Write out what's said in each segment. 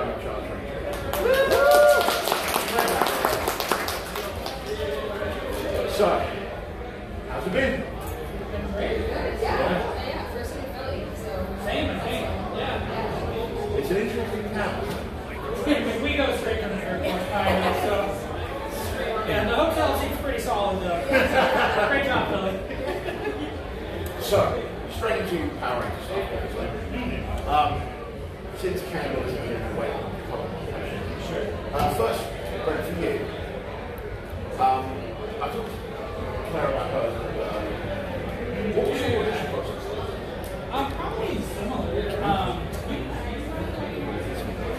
up Charles Ranger. So, how's it been? Great. Yeah. First in Philly, so. Same, I think. Yeah. It's an interesting town. We go straight from the airport, kind of, so. Yeah, the hotel seems pretty solid, though. Great job, Philly. So, straight into Power Rangers stuff, obviously. Since Campbell is here in the way, Sure. first, Brennan, for you. I talked to Claire about her. What was your audition process? Probably similar.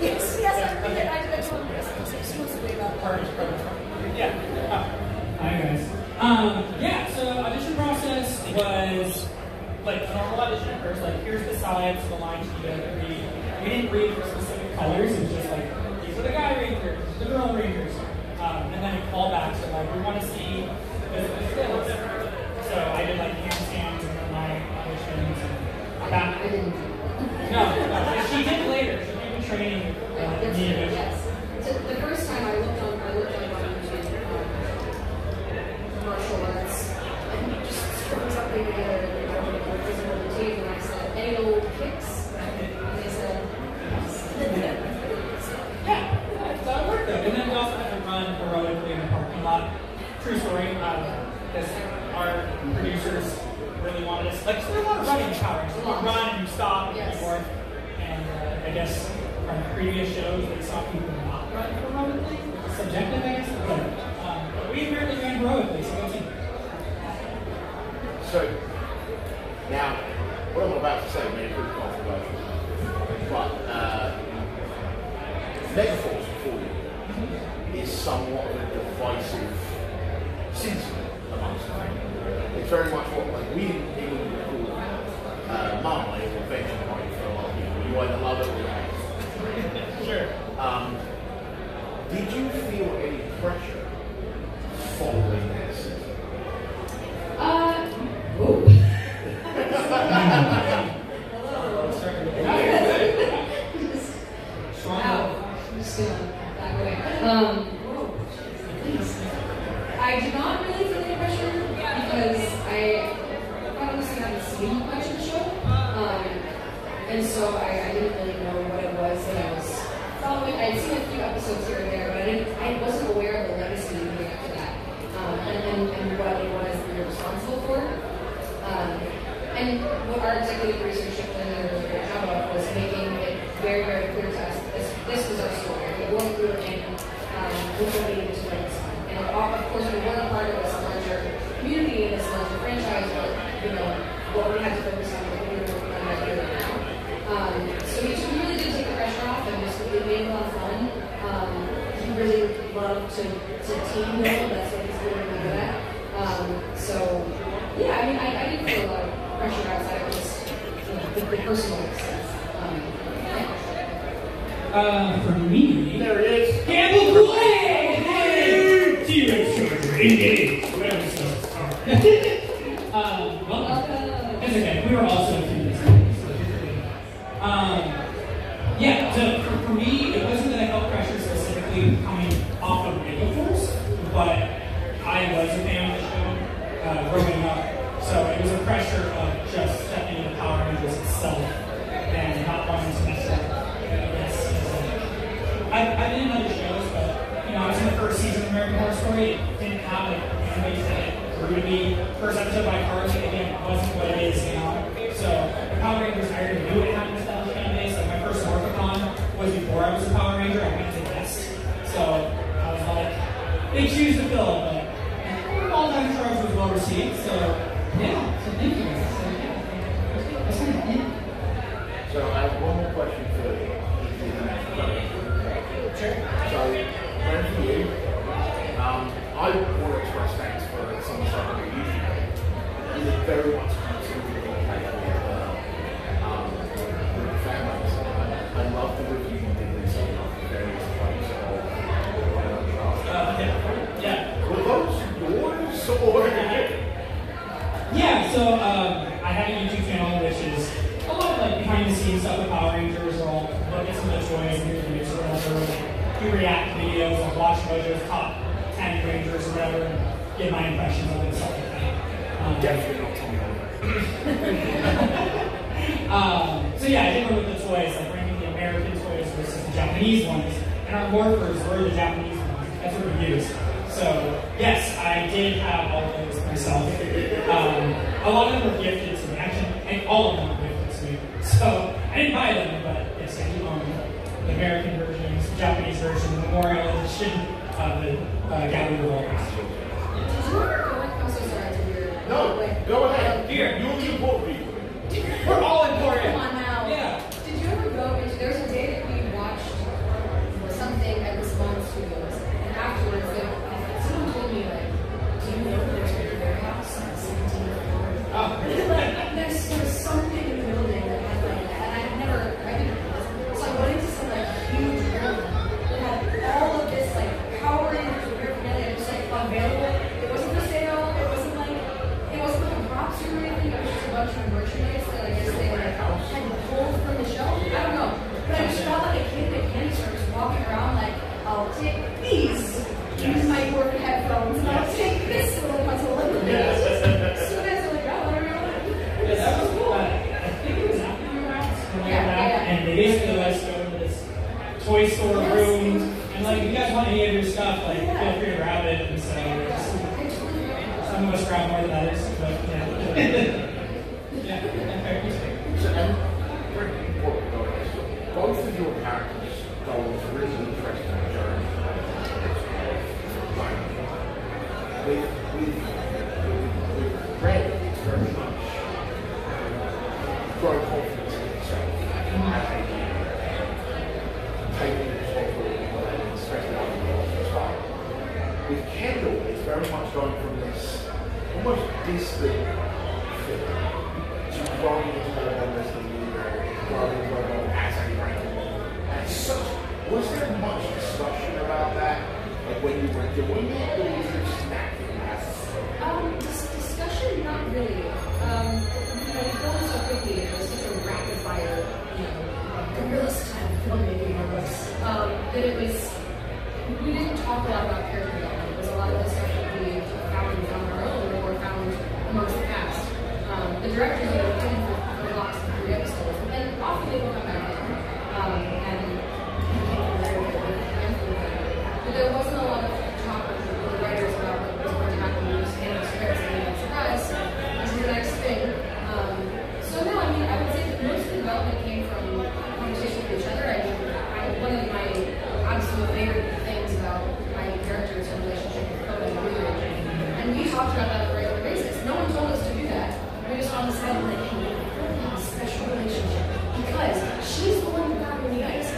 Yes, I told him this exclusively about Yeah. Hi, guys. Yeah, so audition process was like a normal audition at first, like here's the sides, the lines you have to read. We didn't read for specific colors, it was just like, these are the guy rangers, the girl rangers. And then a callback, so like, we want to see physical skills. So I did like handstands and then my auditions. And that. I didn't. No, she did later. She did the training. Yes. So the first time I looked on YouTube, martial arts, and just throws up maybe a physical routine, and I said, any old kicks? And they said, yes. Yeah, so it worked though. And then we also had to run heroically in the parking lot. True story, because our producers really wanted us, like, so there's a lot of running in Power Rangers. So you run and you stop and you forth. And I guess from previous shows, they saw people not run heroically. Subjective, I guess. But we apparently ran heroically, so go team. So, now, what I'm about to say may be pretty controversial, but Megaforce for you is somewhat of a divisive season amongst them. It's very much what, like, we didn't even call Marmite or Adventure Party for a lot of people. You either love it or you hate it. Sure. Did you feel any pressure following that season? I did not really feel any pressure because I honestly hadn't seen much of the show, and so I didn't really know what it was that I was following. I'd seen a few episodes here and there, but I wasn't aware of the legacy leading up to that, and what it was that we were responsible for. And what our executive producer, Kendall, did a great job of was making it very, very clear to us that this was our story. We're going through it and we're going to this. And of course, we weren't a part of this larger community and this larger franchise, but what we had to focus on, what we were working on right here and now. So we really did take the pressure off, and just it made a lot of fun. He really loved to team build. That's what he's really good at. So yeah, I mean, I didn't feel a lot of pressure outside of just the personal stuff. For me, There it is. Campbell Cooley! Hey! T-Rex Charger, engage! Whatever so welcome. It's okay, we were also a few days ago. Yeah, so for me, it wasn't that I felt pressure specifically coming off of Megaforce, but I was a fan of the show growing up, so it was a pressure of just stepping into Power Rangers itself and not wanting to mess up. I've been in other shows, but I was in the first season of American Horror Story. It didn't have like animes that it grew to be. First episode by Cards, again, wasn't what it is now. So the Power Rangers, I already knew it had an established fan base. Like my first Morphicon was before I was a Power Ranger. I went to West, so I was like, big shoes to fill. But All Time Charge was well received. So yeah, so thank you guys. So yeah, that's kind of it. So I have one more question for you. Sure. So, Brennan, for you, I want to express thanks for some of the stuff that you usually do. Is it very much considered with the families? I love the review you did this on various points. Yeah. Were those yours or? Yeah, so I have a YouTube channel which is a lot of like behind the scenes stuff with Power Rangers, or I'll look at some of the toys do react videos, like watch Mojo's top 10 Rangers or whatever, and give my impressions of it and stuff like that. Definitely not Tommy Oliver. So yeah, I did go with the toys, like ranking the American toys versus the Japanese ones, and our morphers were the Japanese ones. That's what we used. So yes, I did have all of those myself. A lot of them were gifted to me, actually, and all of them were gifted to me. So I didn't buy them, but yes, I do own the American versions, the Japanese version, the Memorial Edition of the Gallery of Revolvers. Did you ever go like, I'm so sorry to hear. No, go ahead. Here. You're the important people. We're all important. Come on now. Yeah. Did you ever go into, there was a day that we watched something at the Spawn Studios, and afterwards, someone told me, like, do you know that there's a warehouse at 17th floor? Oh. Like, there's something in the building that had like that, and I've never recognized. So I went into some like huge room that had all of this like power and it was like available. It wasn't for sale. It wasn't like a props room or anything. It was just a bunch of merchandise that I guess they like had pulled from the shelf. I don't know, but I just felt like a kid in a candy store just walking around like, I'll take these. Use my work headphones, and I'll take this little puzzle. So guys are like, oh, what are we on? Yeah, that was cool. I think it was after you were out. And they basically let us go to this toy store room, and like, if you guys want any of your stuff, like, feel free to grab it. And so, some of us grab more than others, but yeah. So, and very important, both of your characters go on a really interesting journey. With Brennan, it's very much growing confidence in himself as a taking responsibility and stressing out the style. With Kendall, it's very much going from this almost distant fit to growing into more of a leader, growing as a ranker. And such, was there much discussion about that? Like when you were doing it, or was it just naturally? Discussion, not really. We filmed so quickly, it was such a rapid fire, guerrilla style filmmaking almost, that it was, we didn't talk a lot about character development. It was a lot of the stuff that we found on our own or found amongst the cast. The directors did for lots of 3 episodes, and often they will come back in, and but there wasn't a lot of talk with the writers about what was going to happen when you just hand the scripts and you get surprised. This is the next thing. So no, I mean, I would say that most of the development came from conversation with each other. I mean, one of my absolute favorite things about my characters and relationship with Coda and Cooley, and we talked about that on a regular basis. No one told us to do that. We just on the side like, hey, we have a special relationship because she's the one who got him in the ice.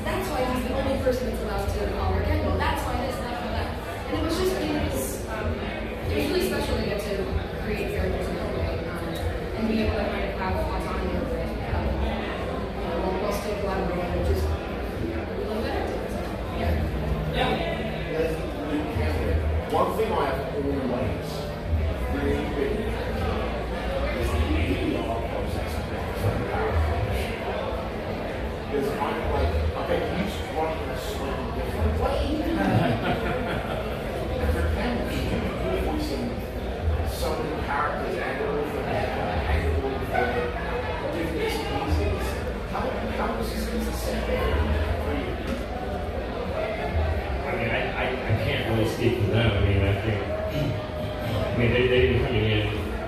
That's why he's the only person that's allowed to call her Kendall. That's why this, that's why that. And it was really special to get to create characters in that way, and be able to kind of have autonomy over it, while still collaborating, which is really better. Yeah. One thing I have always really been is the ADR process of because I'm like, okay, he's running a slightly different way. For Campbell, he's voicing some of the characters and all of the different species. How was this set there? I mean, I can't really speak for them. I mean, they've been coming in,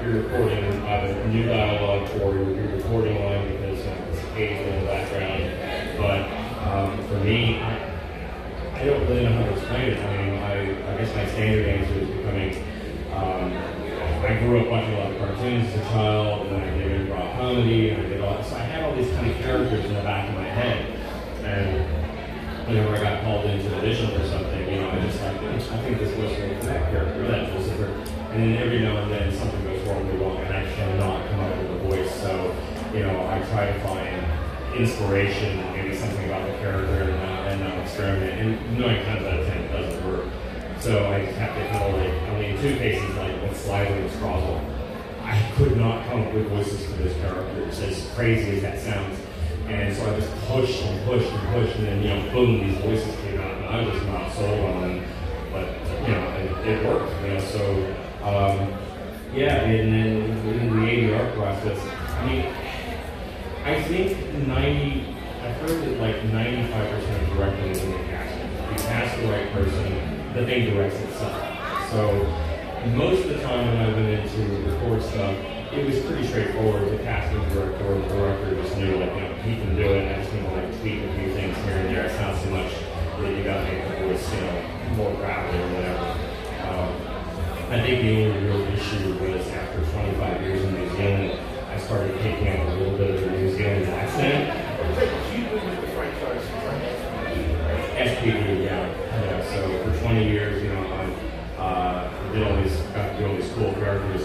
you're recording either new dialogue or you're recording line because it's occasional in the background. But for me, I don't really know how to explain it. I mean, I guess my standard answer is becoming, I grew up watching a lot of cartoons as a child, and then I did improv comedy, and I did all that. So I had all these kind of characters in the back of my head. And whenever I got called into audition for something, I just like, I think this was for that character, or that was for, and then every now and then something goes horribly wrong, and I cannot come up with a voice. So, I try to find inspiration, maybe something about the character, and not experiment. And 9 times out of 10 it doesn't work. So I have to only in 2 cases, like with Slide and Scrozzle, I could not come up with voices for this character. It's as crazy as that sounds. And so I just pushed and pushed and pushed, and then, boom, these voices came out. And I was not sold on them, but it worked. So yeah, and then in the ADR process, I mean, I think I've heard that like 95% of directing is in the casting. If you cast the right person, the thing directs itself. So most of the time when I went in to record stuff, it was pretty straightforward. The casting director or the director just knew, like, he can do it. I just need to like tweak a few things here and there. It's not so much that you got to make the voice, more gravelly or whatever. I think the only real issue was after 25 years in New Zealand, I started picking up a little bit of the New Zealand accent. SPD, yeah. So for 20 years, I got to do all these cool characters,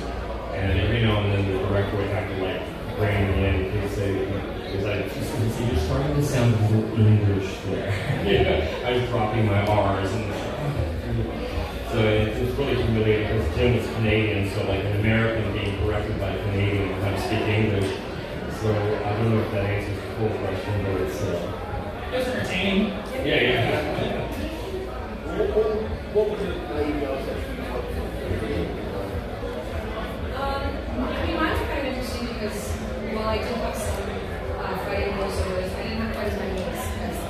and every now and then the director would have to like bring me in and he'd say, you're starting to sound a little English there. I was dropping my R's and so it's really humiliating because Tim was Canadian, so like an American being corrected by a Canadian on how to speak English. So I don't know if that answers the full question, but it's entertaining. Yeah. What was it that you guys actually I mean, mine's kind of interesting because while I did have some fighting voiceovers, I didn't have quite as many as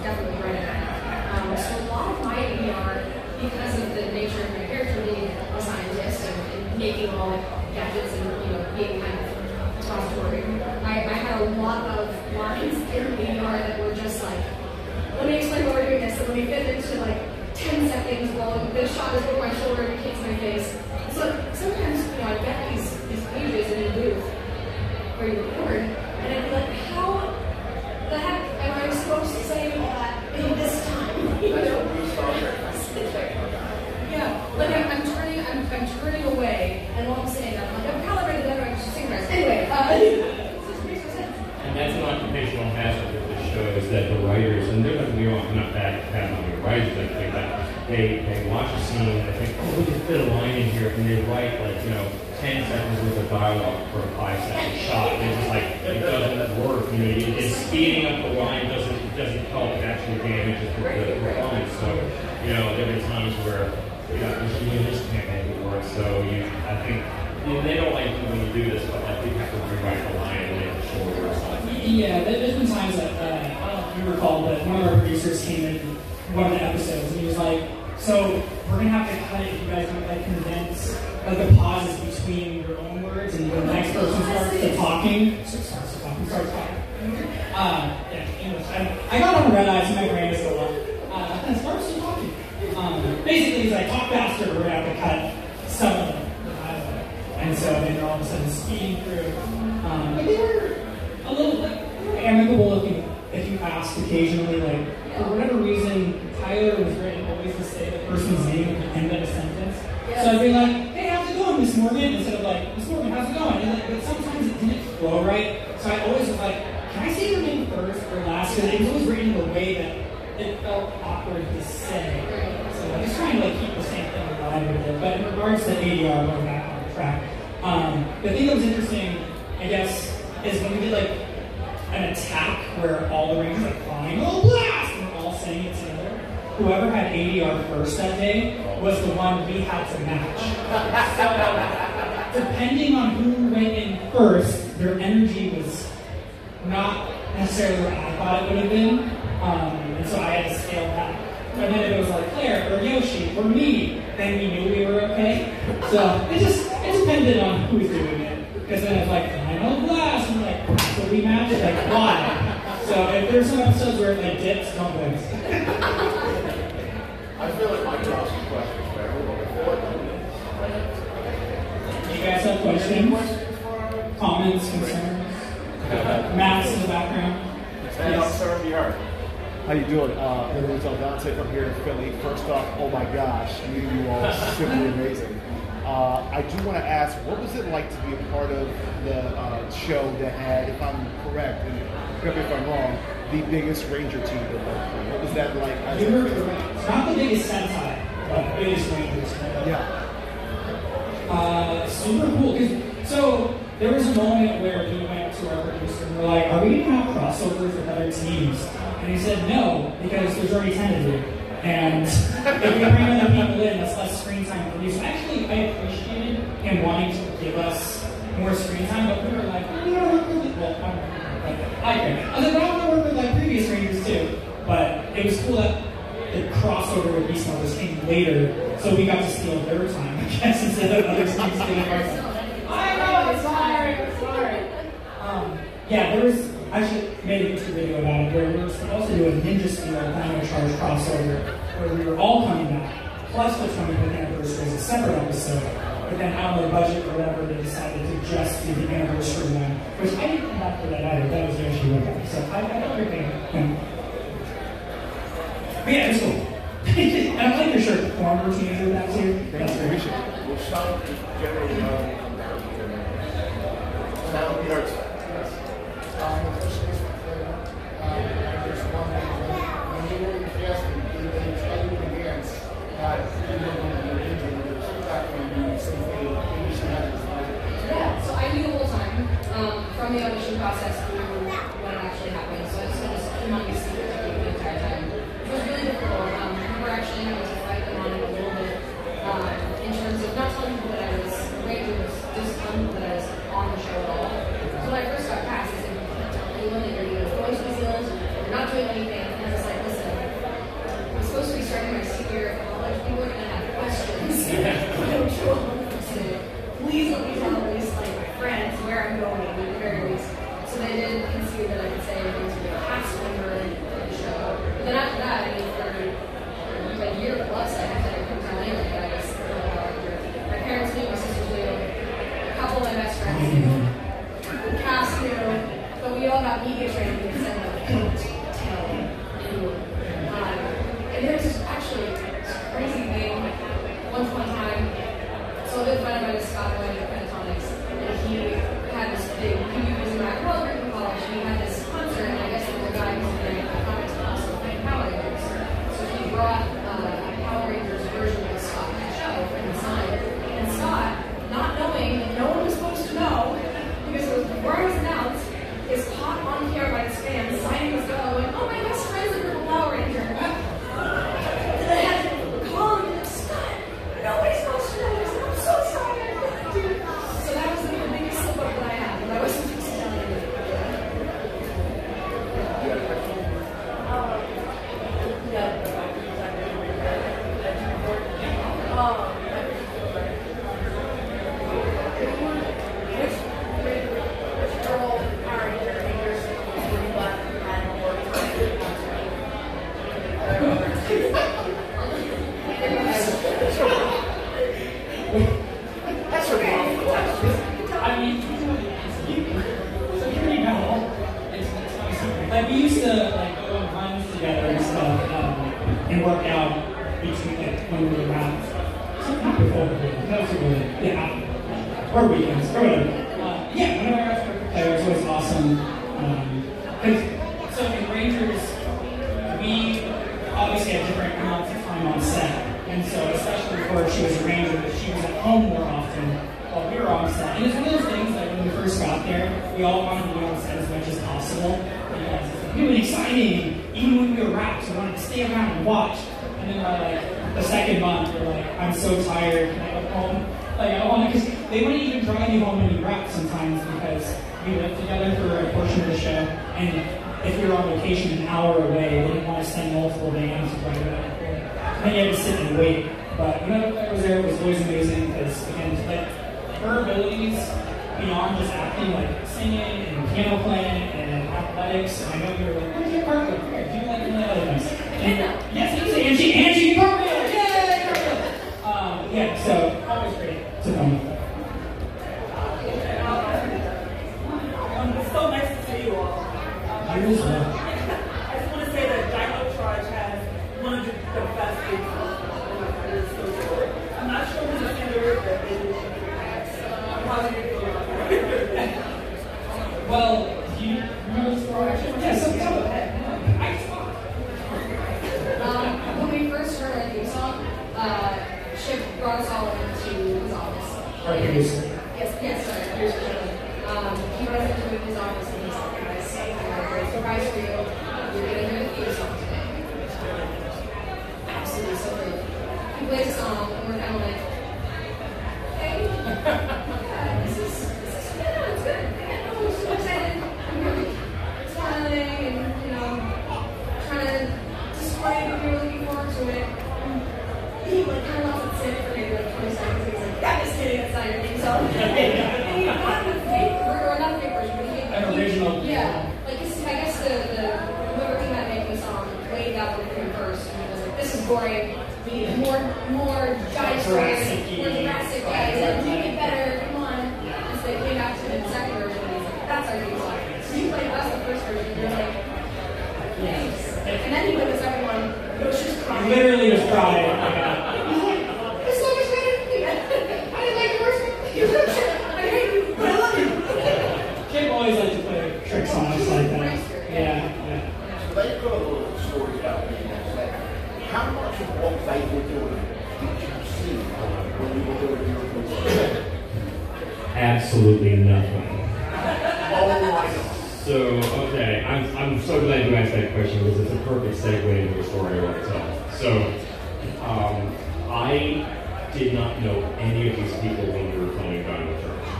definitely Brennan. So a lot of my ADR, because of the nature of my character being a scientist and making all the gadgets and being kind of auditory, I had a lot of lines in ADR that were just like, let me explain why we're doing this, and let me fit into like 10 seconds while the shot is over my shoulder and it hits my face. So sometimes, I'd get these pages in the booth where you record, and I'd be like, how the heck am I supposed to say all that in this time? Yeah, like I'm turning away, and while I'm saying that, I'm like, I've calibrated that right to synchronize. Anyway, and that's an occupational hazard with this show is that the writers, and they're not going to be not bad on the writers, but they watch a scene and they think, we can fit a line in here, and they write 10 seconds worth of dialogue for a 5-second shot, and it's just like, it doesn't work, it's speeding up the line doesn't help, it actually damages the performance, so, there have been times where, you just can't make it work, so I think, they don't like when you do this, but you have to rewrite the line and make it shorter or something. Yeah, there's been times that, I don't know if you recall, but one of our producers came in one of the episodes, and he was like, so we're going to have to cut it if you guys want to condense the pauses between your own words and the next person starts talking. English. I got on red eyes and my brain is still up. Starts talking. Basically, he's like, talk faster, we're going to have to cut some of them. And so they're all of a sudden speeding through. But they were a little amicable if you asked occasionally, for whatever reason, Tyler was written always to say the person's name at the end of a sentence. Yes. So I'd be like, hey, how's it going, Miss Morgan? Instead of like, Miss Morgan, how's it going? And but sometimes it didn't flow right. So I always was like, can I say your name first or last? Because it was always written in a way that it felt awkward to say. So I'm just trying to keep the same thing alive with it. But in regards to ADR, going back on the track, the thing that was interesting, I guess, is when we did an attack where all the rangers are flying, oh blast, and we're all saying it together. Whoever had ADR first that day was the one we had to match. So, depending on who went in first, their energy was not necessarily what I thought it would have been, and so I had to scale back. And then if it was Claire or Yoshi or me, then we knew we were okay. So it depended on who's doing it. Because then it's final blast, and so we match it, why? So if there's some episodes where it dips, don't blame. I feel like my class is questions for everyone. Do you guys have questions? Comments, concerns? Matt's in the background. Stand up, sir, be heard. How you doing? Everyone's on Dante from here in Philly. First off, oh my gosh, you all are simply amazing. I do want to ask, what was it like to be a part of the show that had, if I'm correct, and correct me if I'm wrong, the biggest Ranger team to work for? What was that like? You were correct. Not the biggest Sentai, but the biggest Rangers. Yeah. Super cool. So there was a moment where we went to our producer and we're like, are we going to have crossovers with other teams? And he said no, because there's already 10 to do. And if we bring other people in, that's less screen time for you. So actually, I appreciated him wanting to give us more screen time, but we were like, we don't work with well, I agree. I was like, I want to work with like previous Rangers too. But it was cool that the crossover with Beast Mode came later, so we got to steal their time, I guess, instead of other teams stealing our time. I know, it's sorry. Yeah, there was actually made a YouTube video about it where we were supposed to do a Ninja Steel Dino Charge crossover where we were all coming back, plus the 25th anniversary as a separate episode. But then out of the budget or whatever, they decided to just do the anniversary one, which I didn't come back for that either. That was the issue with that. So I don't everything. But yeah, it's cool. And I like your shirt, former teenager with that too. Thanks, we should. We'll start generating sound notes. Yeah, so I knew the whole time from the audition process through when it actually happened. So I just had this humongous secret to keep the entire time. It was really difficult. We were actually having to fight them on it a little bit in terms of not telling people that I was Rangers, just telling people that I was on the show at all. So when I first got cast, I said, you can't tell anyone that you're going to New Zealand, you're not doing anything. And I was like, listen, I'm supposed to be starting my senior year of college. People are going to have questions. I don't show up today. Please let me tell at least like my friends where I'm going at the very least. So they did concede that I could say things to be a past member of the show. But then after that, I mean, for a year plus, I had to come down anyway. I was my parents knew, my sisters knew, a couple of my best friends knew, the cast knew, but we all got media training and said, like, don't tell anyone. And there was this actually crazy thing one time. So I've been friended by this Scott boy at Pentatonics, and he had this big, he was in Blackwelder in college, and he had this concert, and I guess there was a guy who was very comics and also playing Power Rangers. So he brought a Power Rangers version of Scott to the show in the Snide. And Scott, not knowing that no one was supposed to know, because it was before I was announced, is caught on camera by his fans signing his bell, going, oh, my best friend's a little Power Ranger. And I had to call him and like, Scott, nobody's supposed to know this. I'm so sorry. So that was the biggest slip up that I had, but I wasn't supposed to tell anyone. Which girl are your fingers were you black and or That's a wrong question. I mean, so you already know. Like we used to like go on runs together and stuff, and work out between like when we were around. Not before the weekend, that was really yeah, or weekends or whatever. Yeah, whenever I was a player, it was always awesome. So in Rangers, we obviously had different amounts of time on set, and so especially before she was a Ranger, she was at home more often while we were on set. And it's one of those things like when we first got there, we all wanted to be on set as much as possible because it's new and exciting. Even when we were wrapped, we wanted to stay around and watch. And then by like the second month, we're like, I'm so tired. Can I go home? Like I don't want to, because they wouldn't even drive you home when you wrapped sometimes because we lived together for a portion of the show. And if we were on vacation an hour away, they didn't want to spend multiple days to drive back. And you had to sit and wait. But whenever I was there, it was always amazing because again, like her abilities beyond just acting, like singing and piano playing and athletics. And I know you were like, where's your carpet? Do you like any other things? And yes, it was Angie carpet! Yay! Carpet! Yeah, so always great to come. It's so nice to see you all. You as well. I just want to say that Dino Charge has one of the best things. I'm not sure who's the singer, but it is. I'm probably Well, do you remember the story? Yeah, so tell it. When we first heard our theme song, Chip brought us all into his office. Our producer. Yes, sorry, our producer. He brought us into his office and he said, guys, I have a great surprise for you. You're going to hear the theme song today. plays a song, and we're kind of like, okay, yeah, this is yeah, it's good. Yeah, no, we're so excited. I'm really smiling and, you know, trying to display that we were looking forward to it. He like kind of lost it for maybe like 20 seconds. He was like, yeah, just kidding, that's not your thing. So, and he got the fake, or not fake version, but he made An original. yeah. Like, I guess whoever came out making the song laid out the thing first, and he was like, this is boring. We need more giant stories, more Jurassic, yeah. He's like, make it better, come on. And so they came back to the second version, and he's like, that's our new song. So you played us the first version, and you're like, thanks. And then he played the second one, it was just crying. Literally was crying. This song is better than me. I didn't like the first one. I hate you, but I love you. Kim always liked to play trick songs like that. Yeah. So they've got a lot of stories about being upset. How much of what they were doing did you see when you were doing your music? Absolutely nothing. Oh my God. So, okay, I'm so glad you asked that question because it's a perfect segue into a story I want to tell. So, I did not know any of these people when we were filming Dino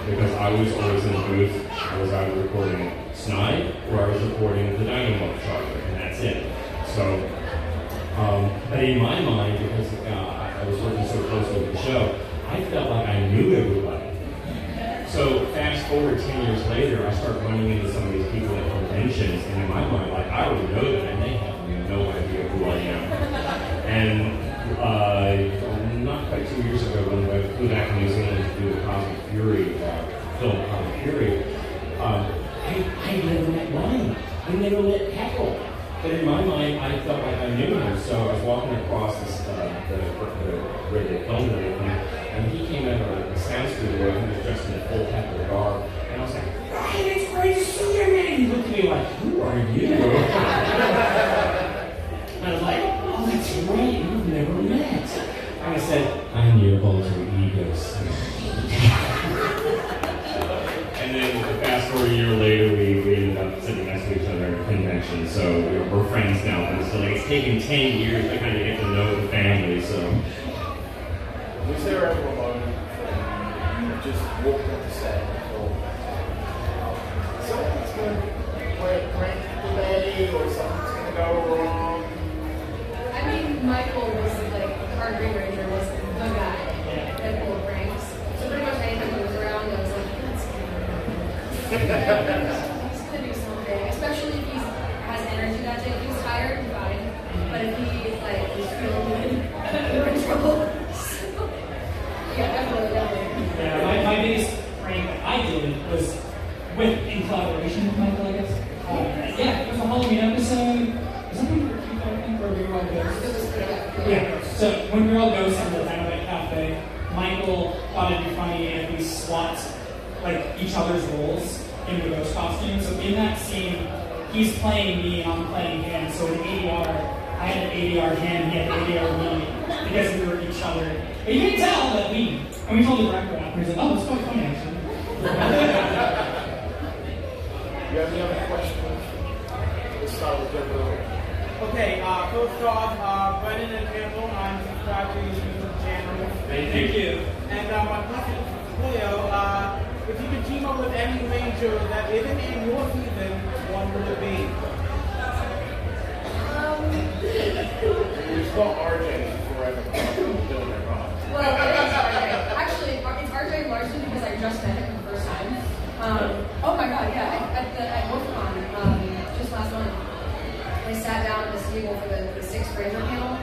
because I was always in the booth. I was either recording Snide or I was recording the Dino Charger, and that's it. So, but in my mind, because I was working so closely with the show, I felt like I knew everybody. So fast forward 10 years later, I start running into some of these people at conventions, and in my mind, like I already know them, and they have no idea who I am. And not quite 2 years ago, when I flew back to New Zealand to do the Cosmic Fury film, Cosmic Fury, I never met Ryan. I never met Campbell. But in my mind, I felt like I knew him. So I was walking across this, where they filmed everything, and he came out of the sound studio, and he was dressed in a full Campbell garb. And I was like, Ryan, it's great to see you, man. He looked at me like, who are you? And I was like, oh, that's right, we've never met. And I said, I'm your alter ego. And then fast forward a year later, we ended up sitting next to each other at a convention. So we're friends now. And so like, it's taken 10 years to kind of get to know the family. So Was there ever a moment when you just walked up the set and thought, something's going to play a prank today or something's going to go wrong? I mean, Michael was like, our Green Ranger was the guy that pulled pranks. So pretty much anytime he was around, I was like, he's gonna do something. Especially if he has energy that day. If he's tired, fine. But if he like is feeling good, we're in trouble. So, yeah, definitely. Yeah, my biggest prank that I did was in collaboration with Michael, I guess. Yeah, it was a Halloween episode. Was that where we were all ghosts? Yeah. So when we were all ghosts in the Dynamite Cafe, Michael thought it'd be funny if we swapped like each other's roles in the ghost costume. So in that scene, he's playing me and I'm playing him. So in ADR, I had an ADR him, he had an ADR me, because we were each other. And you can tell that and we told the director after, he's like, oh, it's quite funny actually. You have any other questions? Let's start with Kendall. Okay, first off, Brennan and Campbell, I'm subscribed to your YouTube channel. Thank you. And my question is Leo, if you could team up with any Ranger that isn't in your season, what would it be? We've got RJ forever doing it right. Well, it is RJ. Actually, it's RJ largely because I just met him the first time. Oh my god, yeah, at WolfCon, just last month, I sat down at this table for the 6th Ranger panel,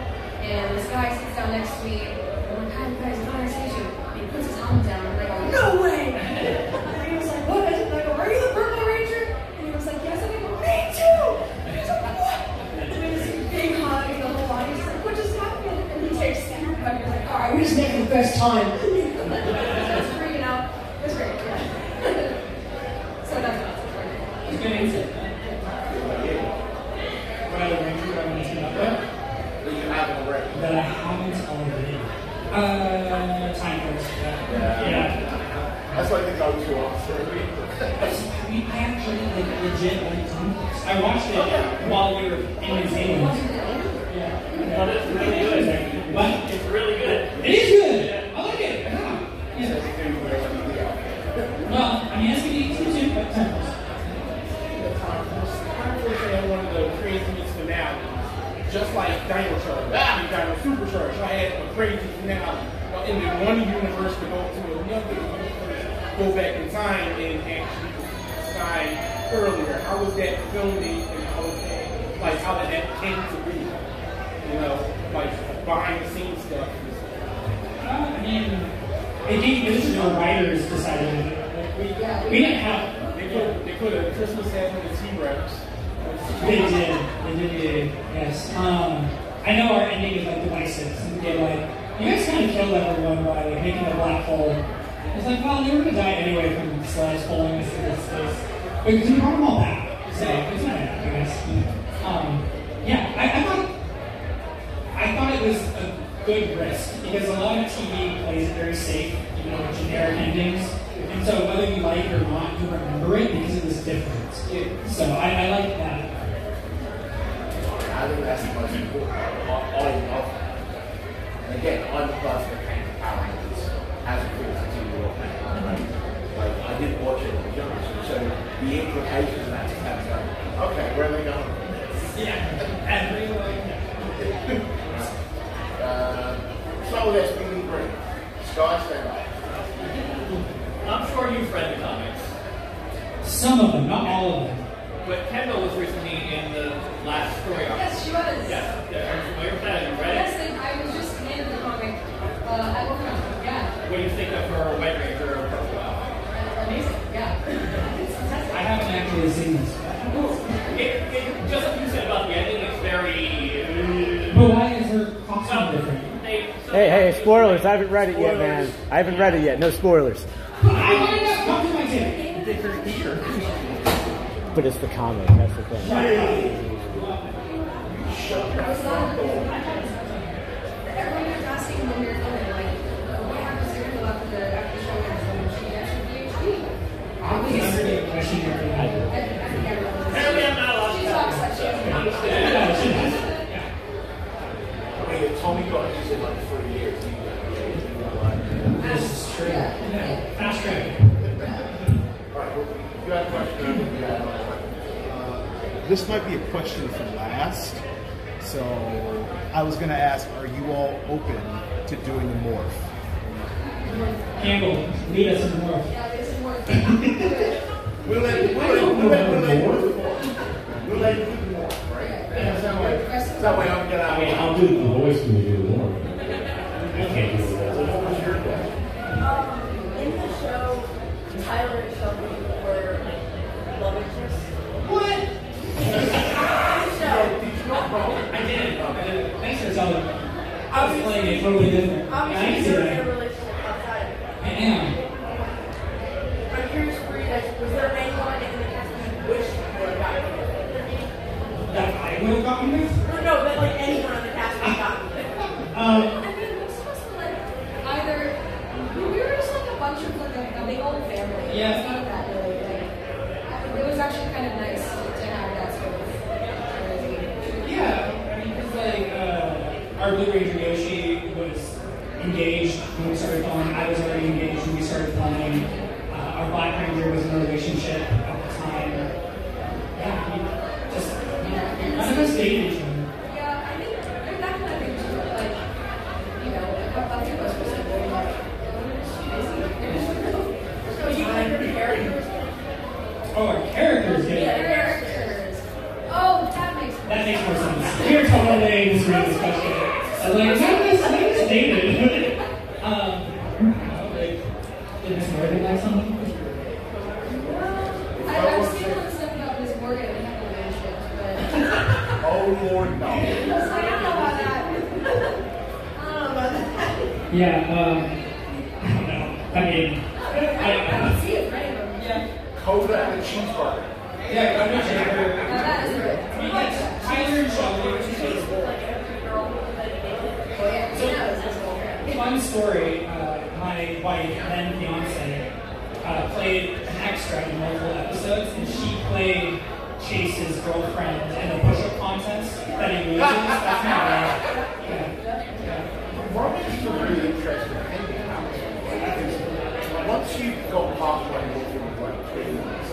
and this guy sits down next to me, and I'm like, hi, guys, it's nice to meet you. And he puts his helmet down, and I go, no way! And he was like, what? And I go, are you the Purple Ranger? And he was like, yes. And I go, me too! And he was like, what? And we had this big hug, and the whole body was like, what just happened? And he takes the hand, and he's like, all right, we just making the best time. That's freaking out. It was great, yeah. So that's awesome. It's good answer. What other Ranger do I want to team up with? That you haven't already. That I haven't already. Time Force. Yeah. That's like the go-to answer. I actually legit like Time Force. I watched it while we were in New Zealand. Yeah. But it's really good. What? It's really good. super short. So I had a crazy finale. In the one universe to go to another universe, go back in time and actually decide earlier. How was that filming and how was that, like, how did that came to be? You know, like behind the scenes stuff. I mean, it came to the writers decided. We didn't have. They put a Christmas hat on the T-Rex. They did, yes. I know our ending is like divisive. And they're like, you guys kind of killed everyone by like making a black hole. It's like, well, they were gonna die anyway from Sledge pulling us into space. But you brought them all back, so it's not bad, I guess. Yeah, I thought it was a good risk because a lot of TV plays it very safe, you know, generic endings. And so whether you like it or not, you remember it because it was different. So I like that. I think that's the most important part. I love, and again, I'm the person that came to Power Rangers as a kid to TV or like I didn't watch it when I was younger, so the implications of that is kind of going, okay, where are they going? Yeah, and so let's be great. Sky, stand up. I'm sure you've read the comics, some of them, not all of them. but Kendall was recently in the last story arc. Yes, she was. Yes. Are you familiar with that? Have you read Yes, it? and I was just in the comic at Workman. Yeah. What do you think of her White Ranger profile? Amazing. Yeah. It's fantastic. I haven't actually seen this. Just like you said about the ending, it's very. But why is her costume different? Hey, spoilers. I haven't read it yet, man. I haven't read it yet. No spoilers. I want to come to my tip. But it's the comic. That's the thing. Everyone was asking when we were filming, like, what happens to her after the show ends when she gets her PhD? Apparently Apparently I'm not allowed to She talks like she has a PhD. I mean, if Tommy got it, he said like 3 years. This is true. Fast track. Alright, well, you had a question. This might be a question for last. So I was going to ask, are you all open to doing the morph? Campbell, lead us in the morph. Yeah, there's some more. We'll let you do the more, right? Yeah, that way I'm gonna. I mean, I'll do the voice when you do the more. I can't do the rest. What was your question? In the show, Tyler and Shelby were love interests. What? So, I didn't. Thanks for telling me. I was playing it totally different. I obviously, didn't see you're in a that. relationship outside of it. I am. I'm curious for you guys, was there anyone in the cast you wish you would have gotten with? That I would have gotten with? No, but like anyone on the cast would have gotten with. I mean, we're supposed to like either we were just like a bunch of like a big old family. Yeah. It's not that really like it was actually kind of nice to have that sort of Yeah. I mean, because like our Blue Ranger Yoshi was engaged when we started filming. I was already engaged when we started filming. Our Black Ranger was in a relationship at the time. Yeah, I mean, just none of us dated each other. yeah, I think that kind of thing too. Like, you know, a few of us were single, but So you like your characters? Oh, our characters did. characters. Oh, that makes That makes more sense. We were totally disagreeing this question. I was like, none of us dated. Did Miss Morgan like something? I've seen them stepping up Miss Morgan and having mentioned, but Oh Lord, no. I don't know about that. Yeah, I don't know. I mean, I don't see it, right? Yeah. Coda and a cheeseburger. yeah, I'm not sure. Now that is good. I mean, like, Tyler and Shelby. Fun story, my wife, then fiance, played an extra in multiple episodes, and she played Chase's girlfriend in a push-up contest that he loses. That's my wife. Yeah. Romance is a really interesting thing. Once you go halfway through like 3 months,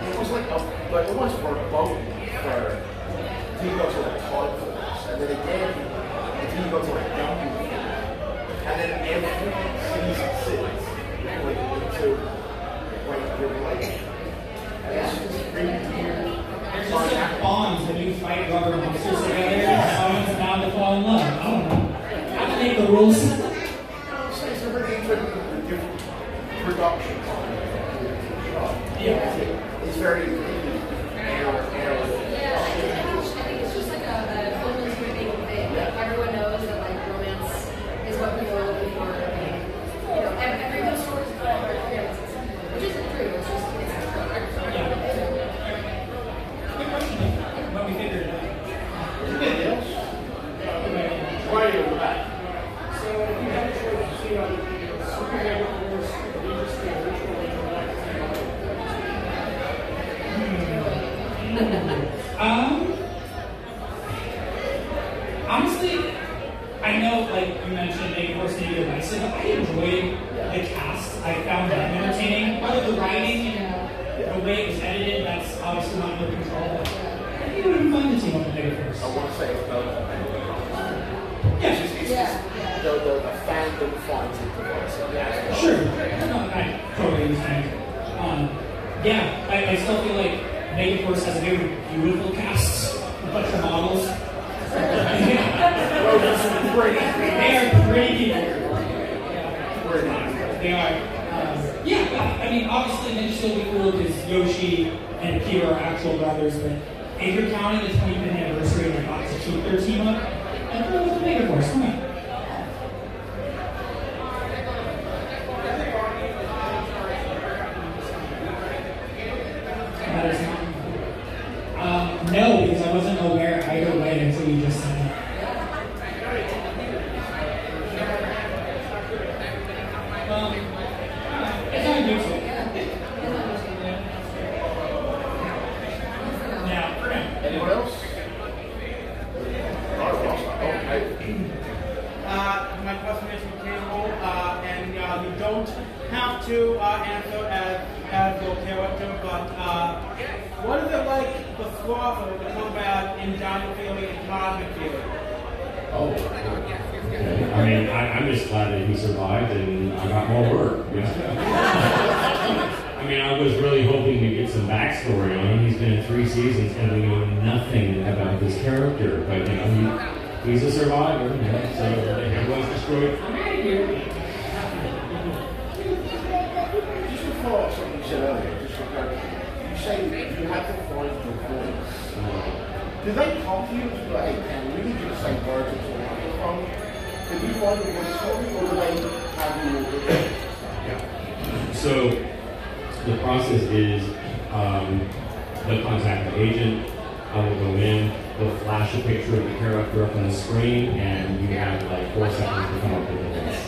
it was like almost verboten for people to like talk for this, and then it of like jumping, and then every season sits like until like you're like it's just really weird. There's just like bonds when you fight rubber monsters together and someone's bound to fall in love. I don't know. How to make the rules? So it's a really different production time. Yeah. It's very Yeah, I think it's just like a film industry thing. Like, everyone knows that like romance is what people are looking for. And, you know, every good story is about our experiences, which isn't true. It's just it's Good question. When we figured it out. right in the back. So if you had a choice to see on superhero wars, or you just see a ritual in your life, Honestly, I know, like you mentioned, maybe first maybe a nicer, but I enjoyed the cast. I found that entertaining. Whether the writing and the way it was edited, that's obviously not under control. But I think it would have been fun to team up with Mega Force. I want to say about Yeah, the fandom finds it divisive. sure. No, I totally understand. Yeah, I still feel like Mega Force has a very beautiful cast, a bunch of models. They are pretty people. They are. Yeah, but, I mean, obviously, they'd still be cool because Yoshi and Kira are actual brothers, but if you're counting the 25th anniversary and they got to keep their team up, and throw it with Mega Force, come on. That is not. No, because I wasn't aware either way until you just said it. Well, it's not a good show. Now, for now. Anyone else? My question is from Campbell, and you don't have to answer as your character, but what is it like the Slaughter to come back in Dino Theory and Cosmic Theory? Oh, okay. I mean, I'm just glad that he survived and I got more work. Yeah. I mean, I was really hoping to get some backstory on him. He's been in 3 seasons and we know nothing about his character. But, you know, he's a survivor. You know, so everyone's destroyed. I'm out of here. Just to follow up something you said earlier, just regarding, you say you have to find your voice. Do they come to you and be like, hey, can we need you to say words until I get from you? Did you find the voice for me, or do they have you all the way? Yeah. So the process is they'll contact the agent. I will go in. They'll flash a picture of the character up on the screen, and you have like 4 seconds to come up with the voice.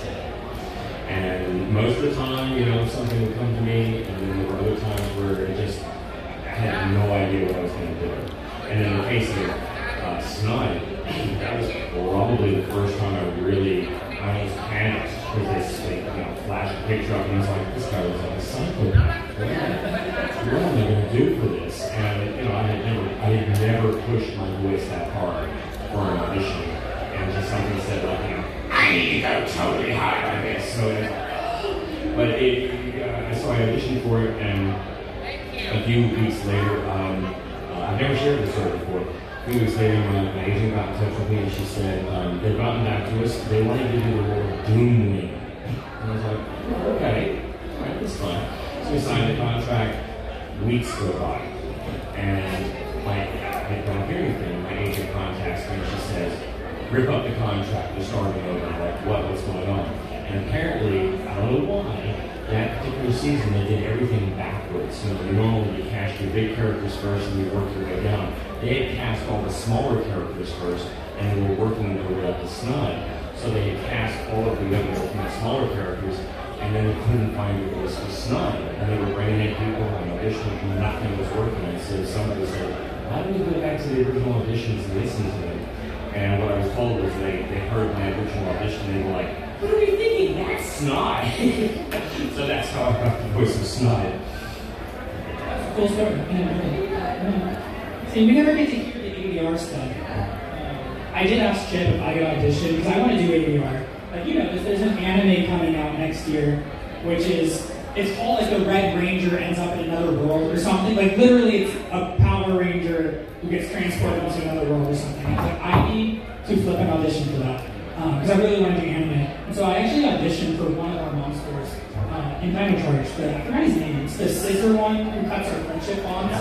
And most of the time, you know, something would come to me, and then there were other times where it just I had no idea what I was going to do. And in the case of Snide, that was probably the first time I almost panicked because they flashed a picture up and I was like, this guy looks like a psychopath. What am I going to do for this? And you know, I had never pushed my voice that hard for an audition, and just something said like, you know, I need to go totally high on this. So, but so I auditioned for it, and a few weeks later. I've never shared this story before. A few weeks later, my agent got in touch with me and she said, they've gotten back to us. They wanted to do the role of Doomwing. And I was like, oh, okay, all right, that's fine. So we signed the contract. Weeks go by. And I don't hear anything. My agent contacts me and she says, rip up the contract. We're starting over. I'm like, what's going on? And apparently, I don't know why, that particular season they did everything backwards. You know, normally you cast your big characters first and you work your way down. They had cast all the smaller characters first and they were working their way up the Snide. So they had cast all of the smaller characters and then they couldn't find a voice for Snide. And they were bringing in people and auditioning and nothing was working. And so somebody said, why don't we go back to the original auditions and listen to them? And what I was told was they heard my original audition and they were like, what are we thinking? That's Snide. So that's how I got the voice of Snide. That's a cool story. See, we never get to hear the ADR stuff. I I did ask Chip if I could audition because I want to do ADR. Like, you know, there's an anime coming out next year, which is, it's called like the Red Ranger ends up in another world or something. Like literally it's a Power Ranger who gets transported into another world or something. I was like, I need to flip an audition for that. Because I really want to do anime. And so I actually auditioned for one of our monsters in Dino Charge. I forgot his name. It's the scissor one who cuts our friendship bonds.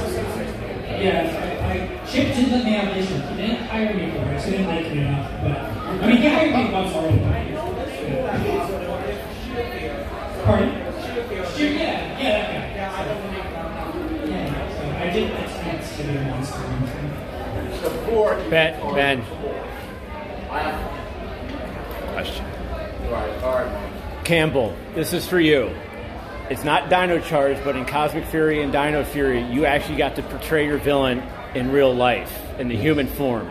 Yeah, Chip didn't let me audition. He didn't hire me for it, so he didn't like me enough. But I mean, he hired me once already. Pardon? Yeah, that guy. Yeah, so I did attempt to be a monster. Ben. Question. All right. Campbell, this is for you. It's not Dino Charge, but in Cosmic Fury and Dino Fury, you actually got to portray your villain in real life, in the human form.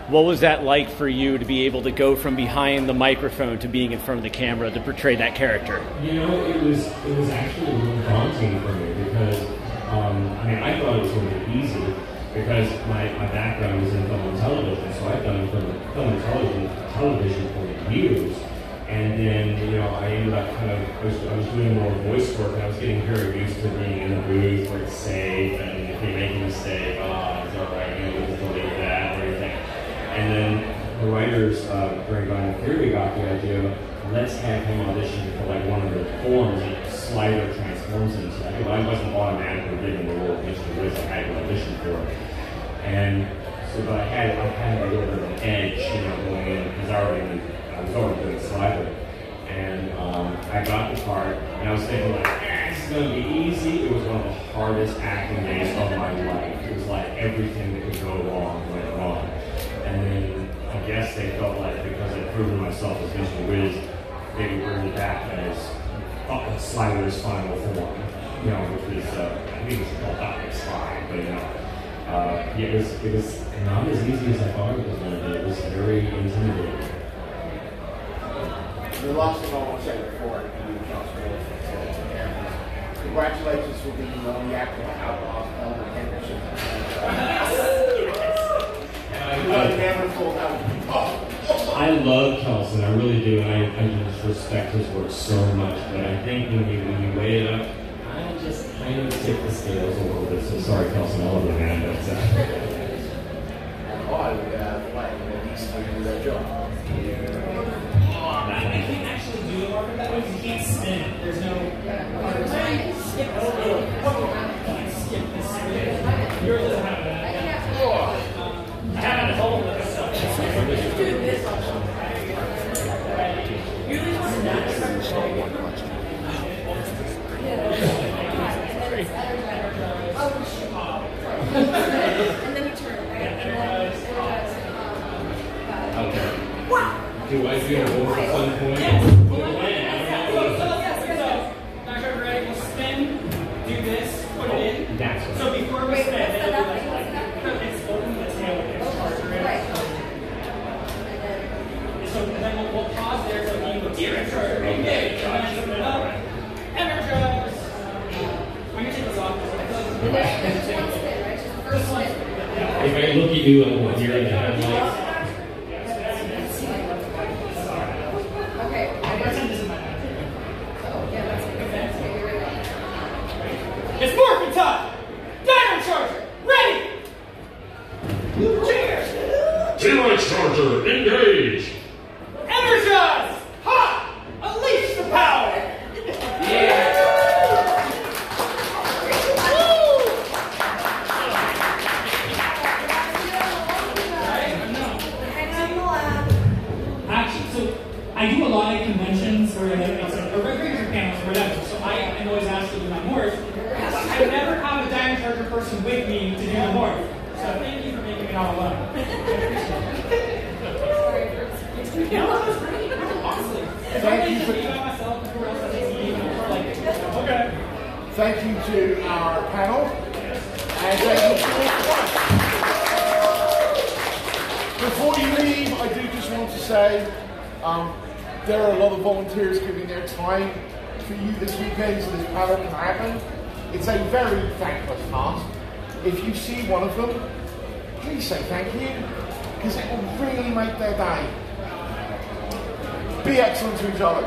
What was that like for you to be able to go from behind the microphone to being in front of the camera to portray that character? You know, it was actually a little daunting for me because, I mean, I thought it was going to be easy because my background was in film and television, so I've done film and television for years. And then, you know, I ended up I was doing more voice work, and I was getting very used to being in the booth where it's safe, and if you make a mistake, it's all right, you know, we'll just delete that and everything. And then the writers during Dino Fury got the idea, let's have him audition for like one of the forms that Slider transforms into. I wasn't automatically given the role of Mr. Wiz, I had to audition for it. And so, but I had a little bit of an edge, you know, going in, because I was already doing Slider. And I got the part, and I was thinking like, this is going to be easy. It was one of the hardest acting days of my life. It was like everything that could go wrong went wrong. And then I guess they felt like because I'd proven myself as Mr. Wiz, they would bring me back as Slider's final form. You know, which was, I think it was called Dr. Slide, but you know. It was not as easy as I thought it was going to be. It was very intimidating. The last thing I want to say before I do congratulations for being the only actor to outlast Elmer Henderson. I love Kelson, I really do, and I just respect his work so much. But I think when you weigh it up, I just kind of tip the scales a little bit. So sorry, Kelson, I love you, man. But I would like at least do their job. I can't actually do the market that way because you can't spin it. There's no. Skip this. Yours doesn't have that. I have it at home. Do I do a roll at some point? Dr. Ray will spin, do this, put it in. That's So before we spin, it's open the tail against Charger. So then we'll pause there so you can get Charger. Engage. And then open it up. Energize. I'm going to take this off. If I look at you and what you're in the headlights. It's morphin' time! Dino Charger, ready! Cheers! Dino Charger, engage! Energize! Hot! Unleash the power! Yeah! Actually, so I do a lot of conventions or Red Ranger panels or whatever, so I am always asked to do my morph. I would never have a Dino Charger person with me to do the morph. So thank you for making it all alone. Thank you to our panel. And thank you to before you leave, I do just want to say there are a lot of volunteers giving their time for you this weekend so this panel can happen. It's a very thankless task. If you see one of them, please say thank you. because it will really make their day. Be excellent to each other.